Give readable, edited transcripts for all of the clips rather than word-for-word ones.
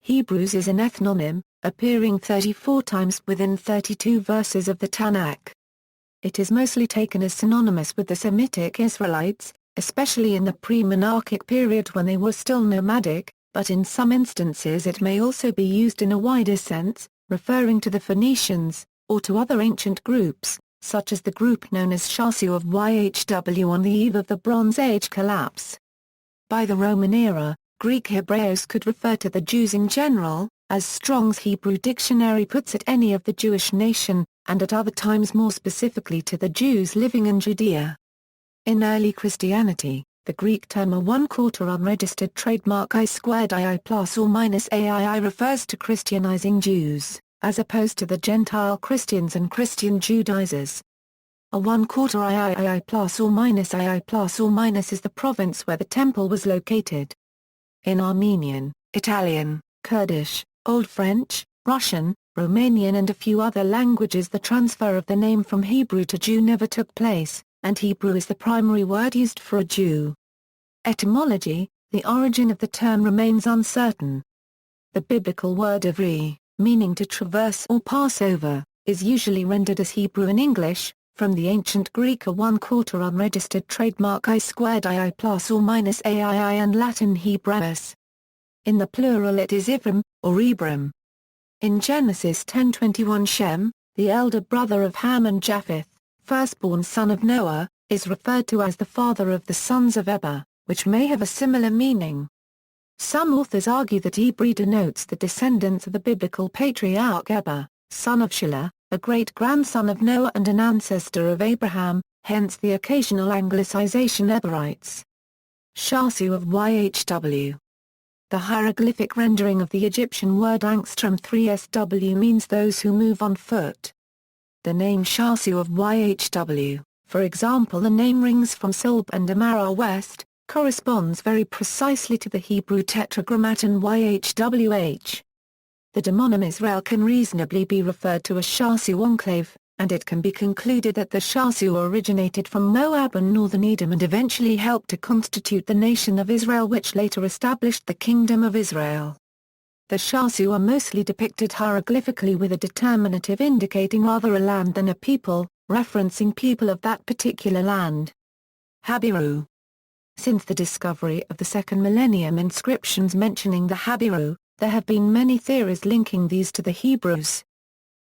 Hebrews is an ethnonym, appearing 34 times within 32 verses of the Tanakh. It is mostly taken as synonymous with the Semitic Israelites, especially in the pre-monarchic period when they were still nomadic, but in some instances it may also be used in a wider sense, referring to the Phoenicians, or to other ancient groups, such as the group known as Shasu of Yhw on the eve of the Bronze Age collapse. By the Roman era, Greek Hebraios could refer to the Jews in general, as Strong's Hebrew Dictionary puts it, any of the Jewish nation, and at other times more specifically to the Jews living in Judea. In early Christianity, the Greek term a one-quarter unregistered trademark I² plus or minus AII refers to Christianizing Jews, as opposed to the Gentile Christians and Christian Judaizers. A one-quarter III plus or minus II plus or minus is the province where the temple was located. In Armenian, Italian, Kurdish, Old French, Russian, Romanian and a few other languages the transfer of the name from Hebrew to Jew never took place, and Hebrew is the primary word used for a Jew. Etymology: the origin of the term remains uncertain. The biblical word ዒβρίοι, meaning to traverse or pass over, is usually rendered as Hebrew in English, from the ancient Greek a one-quarter unregistered trademark I² plus or minus AII and Latin Hebraios. In the plural it is ዒvrim, or ʿIbrim. In Genesis 10:21 Shem, the elder brother of Ham and Japheth, firstborn son of Noah, is referred to as the father of the sons of Eber, which may have a similar meaning. Some authors argue that ʿIbrî denotes the descendants of the biblical patriarch Eber, son of Shelah, a great-grandson of Noah and an ancestor of Abraham, hence the occasional anglicization Hebraites. Shasu of Yhw. The hieroglyphic rendering of the Egyptian word angstrom 3sw means those who move on foot. The name Shasu of Yhw, for example the name rings from Sulb and Amara West, corresponds very precisely to the Hebrew tetragrammaton Yhwh. The demonym Israel can reasonably be referred to as Shasu enclave, and it can be concluded that the Shasu originated from Moab and northern Edom and eventually helped to constitute the nation of Israel, which later established the Kingdom of Israel. The Shasu are mostly depicted hieroglyphically with a determinative indicating rather a land than a people, referencing people of that particular land. ḥibrîm. Since the discovery of the second millennium inscriptions mentioning the ḥibrîm, there have been many theories linking these to the Hebrews.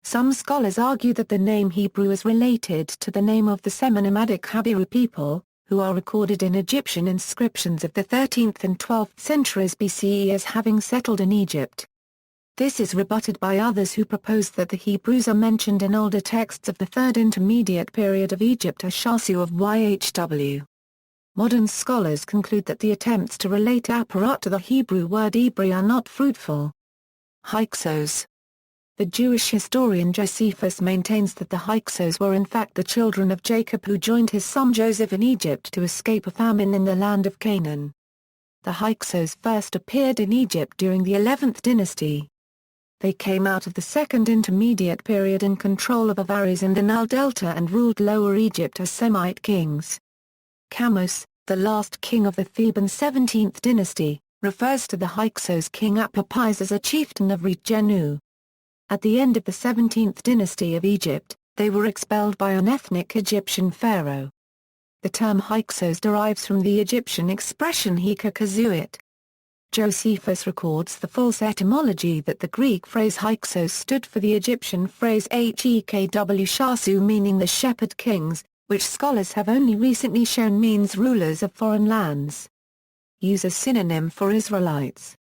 Some scholars argue that the name Hebrew is related to the name of the semi-nomadic ḥibrîm people, who are recorded in Egyptian inscriptions of the 13th and 12th centuries BCE as having settled in Egypt. This is rebutted by others who propose that the Hebrews are mentioned in older texts of the Third Intermediate Period of Egypt as Shasu of Yhw. Modern scholars conclude that the attempts to relate Apparat to the Hebrew word ʿIbrî are not fruitful. Hyksos. The Jewish historian Josephus maintains that the Hyksos were in fact the children of Jacob who joined his son Joseph in Egypt to escape a famine in the land of Canaan. The Hyksos first appeared in Egypt during the 11th dynasty. They came out of the Second Intermediate Period in control of Avaris and the Nile Delta and ruled Lower Egypt as Semite kings. Kamose, the last king of the Theban 17th dynasty, refers to the Hyksos king Apapais as a chieftain of Regenu. At the end of the 17th dynasty of Egypt, they were expelled by an ethnic Egyptian pharaoh. The term Hyksos derives from the Egyptian expression hikakazuit. Josephus records the false etymology that the Greek phrase Hyksos stood for the Egyptian phrase Hekw Shasu meaning the shepherd kings, which scholars have only recently shown means rulers of foreign lands. Use as synonym for Israelites.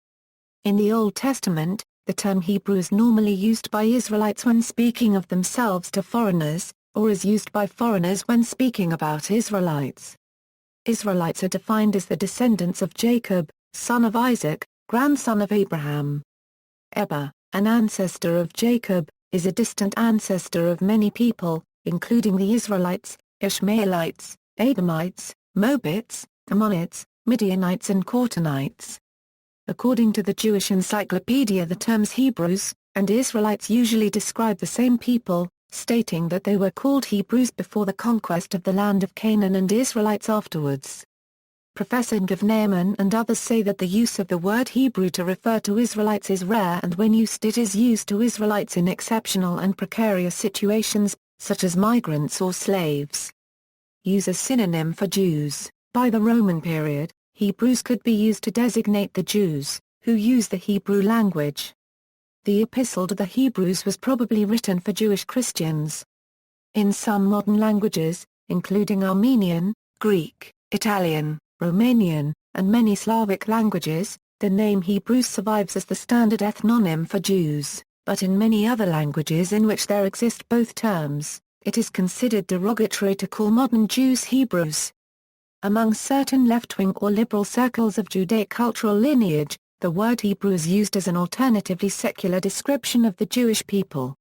In the Old Testament, the term Hebrew is normally used by Israelites when speaking of themselves to foreigners, or is used by foreigners when speaking about Israelites. Israelites are defined as the descendants of Jacob, son of Isaac, grandson of Abraham. Eber, an ancestor of Jacob, is a distant ancestor of many people, including the Israelites, Ishmaelites, Edomites, Moabites, Ammonites, Midianites and Courtanites. According to the Jewish Encyclopedia, the terms Hebrews and Israelites usually describe the same people, stating that they were called Hebrews before the conquest of the land of Canaan and Israelites afterwards. Professor Nehman and others say that the use of the word Hebrew to refer to Israelites is rare, and when used it is used to Israelites in exceptional and precarious situations, such as migrants or slaves. Use as synonym for Jews. By the Roman period, Hebrews could be used to designate the Jews, who use the Hebrew language. The Epistle to the Hebrews was probably written for Jewish Christians. In some modern languages, including Armenian, Greek, Italian, Romanian, and many Slavic languages, the name Hebrews survives as the standard ethnonym for Jews, but in many other languages in which there exist both terms, it is considered derogatory to call modern Jews Hebrews. Among certain left-wing or liberal circles of Judaic cultural lineage, the word Hebrew is used as an alternatively secular description of the Jewish people.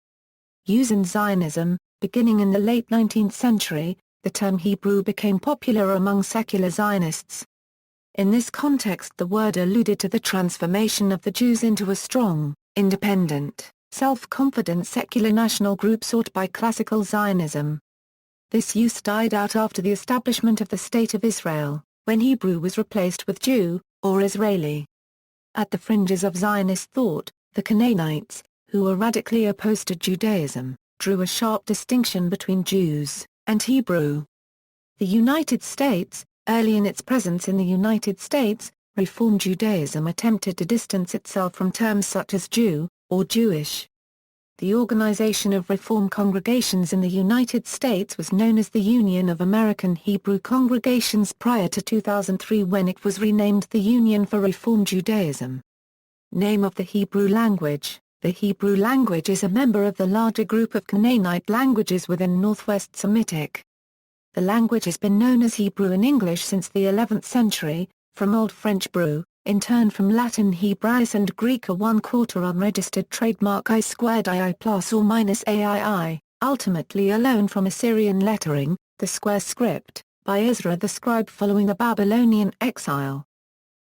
Use in Zionism. Beginning in the late 19th century, the term Hebrew became popular among secular Zionists. In this context, the word alluded to the transformation of the Jews into a strong, independent, self-confident secular national group sought by classical Zionism. This use died out after the establishment of the State of Israel, when Hebrew was replaced with Jew, or Israeli. At the fringes of Zionist thought, the Canaanites, who were radically opposed to Judaism, drew a sharp distinction between Jews and Hebrew. The United States, early in its presence in the United States, Reform Judaism attempted to distance itself from terms such as Jew, or Jewish. The Organization of Reform Congregations in the United States was known as the Union of American Hebrew Congregations prior to 2003, when it was renamed the Union for Reform Judaism. Name of the Hebrew language. The Hebrew language is a member of the larger group of Canaanite languages within Northwest Semitic. The language has been known as Hebrew in English since the 11th century, from Old French Breu, in turn from Latin Hebraios and Greek, a one-quarter unregistered trademark I² plus or minus AII, ultimately a loan from Assyrian lettering, the square script, by Ezra the scribe following the Babylonian exile.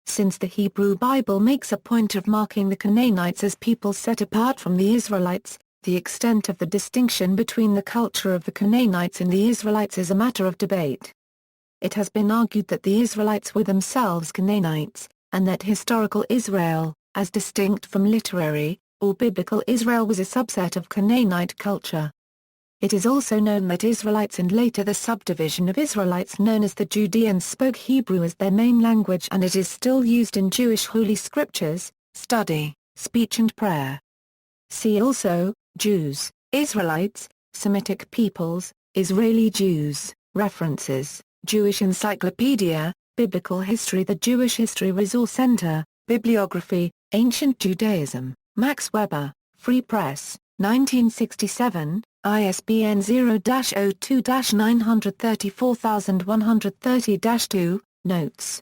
Since the Hebrew Bible makes a point of marking the Canaanites as people set apart from the Israelites, the extent of the distinction between the culture of the Canaanites and the Israelites is a matter of debate. It has been argued that the Israelites were themselves Canaanites, and that historical Israel, as distinct from literary, or biblical Israel, was a subset of Canaanite culture. It is also known that Israelites and later the subdivision of Israelites known as the Judeans spoke Hebrew as their main language, and it is still used in Jewish holy scriptures, study, speech and prayer. See also, Jews, Israelites, Semitic peoples, Israeli Jews, references, Jewish Encyclopedia, Biblical History, the Jewish History Resource Center, Bibliography, Ancient Judaism, Max Weber, Free Press, 1967, ISBN 0-02-934130-2, Notes.